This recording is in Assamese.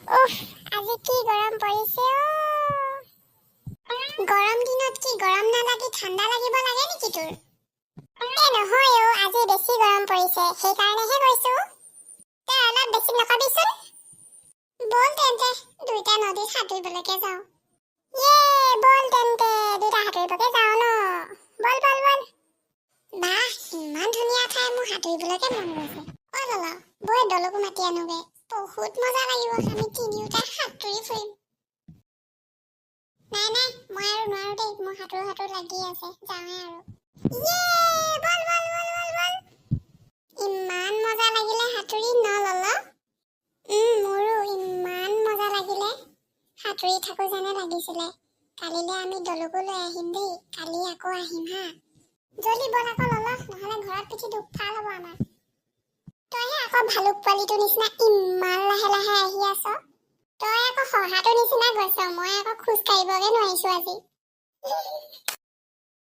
উফ, আজি কি গৰম পৰিছে গৰম দিনত কি গৰম নালাগি ঠাণ্ডা লাগিব লাগে নেকি তোৰ? নহয় আজি বেছি গৰম পৰিছে সেইকাৰণেহে কৈছো। তই অলপ বেছি নকবিচোন। বল তেন্তে দুইটা নদীত সাঁতুৰিবলৈকে যাওঁ। বল তেন্তে দুইটা সাঁতুৰিবকে যাওঁ ন। বল বল বল। বাহ, ইমান ধুনীয়া ঠাই, মোৰ সাঁতুৰিবলৈকে মন গৈছে। ললা বৈ দলকো মাতি আনোগে। বহুত মজা লাগিব, আমি তিনিওটা সাঁতুৰি ফুৰিম। নাই নাই, মই আৰু নোৱাৰো দেই, মোৰ সাঁতোৰ লাগি আছে। যাওঁৱে আৰু। বল বল বল বল বল। ইমান মজা লাগিলে সাঁতুৰি ন ললা। মোৰো ইমান মজা লাগিলে। সাঁতুৰি থাকো যেনে লাগিছিলে। কালিলে আমি দলকো লৈ আহিম দেই। কালি আকৌ আহিম হা। জলদি বল আকৌ ললা, নহলে ঘৰত পিঠি দুখ ফাল হ'ব আমাৰ। তইহে আকৌ ভালুক পোৱালিটোৰ নিচিনা ইমান লাহে লাহে আহি আছ। তই আকৌ শহাটোৰ নিচিনা গৈছ, মই আকৌ খোজ কাঢ়িবগে নোৱাৰিছো আজি।